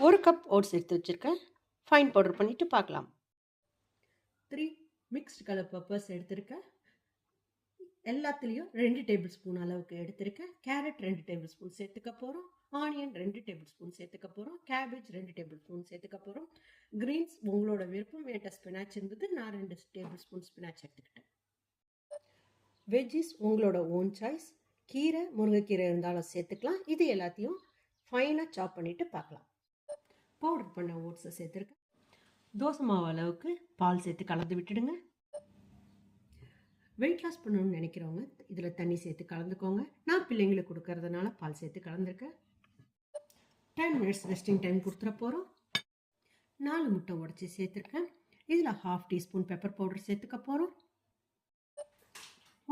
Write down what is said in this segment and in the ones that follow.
1 cup oats எடுத்து வச்சுருக்கேன். Fine powder பண்ணிவிட்டு பார்க்கலாம். 3 மிக்ஸ்டு கலர் பெப்பர்ஸ் எடுத்திருக்கேன். எல்லாத்துலேயும் 2 டேபிள் ஸ்பூன் அளவுக்கு எடுத்திருக்கேன். கேரட் 2 டேபிள் ஸ்பூன் சேர்த்துக்க போகிறோம். ஆனியன் 2 டேபிள் ஸ்பூன் சேர்த்துக்க போகிறோம். கேபேஜ் 2 டேபிள் ஸ்பூன் சேர்த்துக்க போகிறோம். கிரீன்ஸ் உங்களோட விருப்பம். என்கிட்ட ஸ்பினாச் இருந்தது, நான் 2 டேபிள் ஸ்பூன் ஸ்பினாச் எடுத்துக்கிட்டேன். வெஜ்ஜிஸ் உங்களோட ஓன் சாய்ஸ். கீரை, முருங்கைக்கீரை இருந்தாலும் சேர்த்துக்கலாம். இது எல்லாத்தையும் ஃபைனாக சாப் பண்ணிவிட்டு பார்க்கலாம். பவுடர் பண்ண ஓட்ஸை சேர்த்துருக்கேன். தோசை மாவு அளவுக்கு பால் சேர்த்து கலந்து விட்டுடுங்க. வெயிட் லாஸ் பண்ணணும்னு நினைக்கிறவங்க இதில் தண்ணி சேர்த்து கலந்துக்கோங்க. நான் பிள்ளைங்களுக்கு கொடுக்கறதுனால பால் சேர்த்து கலந்துருக்கேன். 10 மினிட்ஸ் ரெஸ்டிங் டைம் கொடுத்துட போகிறோம். 4 முட்டை உடச்சி சேர்த்துருக்கேன். இதில் 1/2 டீஸ்பூன் பெப்பர் பவுடர் சேர்த்துக்க போகிறோம்.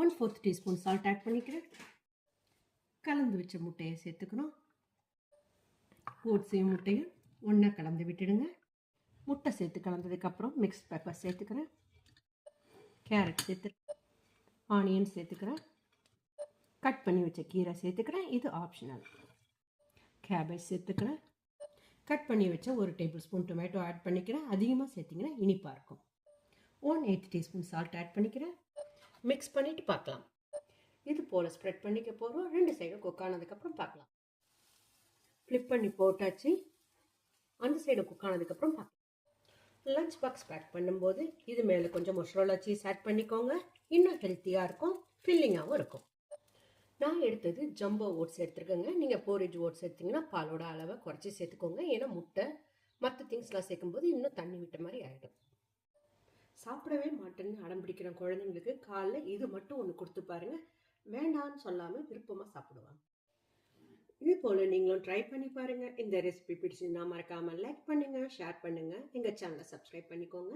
1/4 டீஸ்பூன் சால்ட் ஆட் பண்ணிக்கிறேன். கலந்து வச்ச முட்டையை சேர்த்துக்கணும். ஓட்ஸையும் முட்டையும் ஒன்றா கலந்து விட்டுடுங்க. முட்டை சேர்த்து கலந்ததுக்கப்புறம் மிக்ஸ் பெப்பர் சேர்த்துக்கிறேன். கேரட் சேர்த்துக்கிறேன். ஆனியன் சேர்த்துக்கிறேன். கட் பண்ணி வச்ச கீரை சேர்த்துக்கிறேன். இது ஆப்ஷனல். கேபேஜ் சேர்த்துக்கிறேன். கட் பண்ணி வச்ச 1 டேபிள் ஸ்பூன் டொமேட்டோ ஆட் பண்ணிக்கிறேன். அதிகமாக சேர்த்திங்கன்னா இனிப்பாக இருக்கும். 1/8 டீஸ்பூன் சால்ட் ஆட் பண்ணிக்கிறேன். மிக்ஸ் பண்ணிவிட்டு பார்க்கலாம். இது போல் ஸ்ப்ரெட் பண்ணிக்க போகிறோம். 2 சைடும் குக் ஆனதுக்கப்புறம் பார்க்கலாம். ஃப்ளிப் பண்ணி போட்டாச்சு. அந்த சைடு குக் ஆனதுக்கப்புறம் பார்க்கலாம். லஞ்ச் பாக்ஸ் பேக் பண்ணும்போது இது மேலே கொஞ்சம் மொசரோலா சீஸ் ஆட் பண்ணிக்கோங்க. இன்னும் ஹெல்த்தியாக இருக்கும், ஃபில்லிங்காகவும் இருக்கும். நான் எடுத்தது ஜம்போ ஓட்ஸ் எடுத்துருக்கேங்க. நீங்கள் போரிஜ் ஓட்ஸ் எடுத்திங்கன்னா பாலோட அளவை குறைச்சி சேர்த்துக்கோங்க. ஏன்னா முட்டை மற்ற திங்ஸ்லாம் சேர்க்கும்போது இன்னும் தண்ணி விட்ட மாதிரி ஆகிடும். சாப்பிடவே மாட்டேன்னு அடம் பிடிக்கிற குழந்தைங்களுக்கு காலைல இது மட்டும் ஒன்று கொடுத்து பாருங்கள். வேண்டான்னு சொல்லாமல் விருப்பமாக சாப்பிடுவாங்க. இது போல் நீங்களும் ட்ரை பண்ணி பாருங்கள். இந்த ரெசிபி பிடிச்சிருந்தா மறக்காமல் லைக் பண்ணுங்கள், ஷேர் பண்ணுங்கள். எங்கள் சேனலை சப்ஸ்கிரைப் பண்ணிக்கோங்க.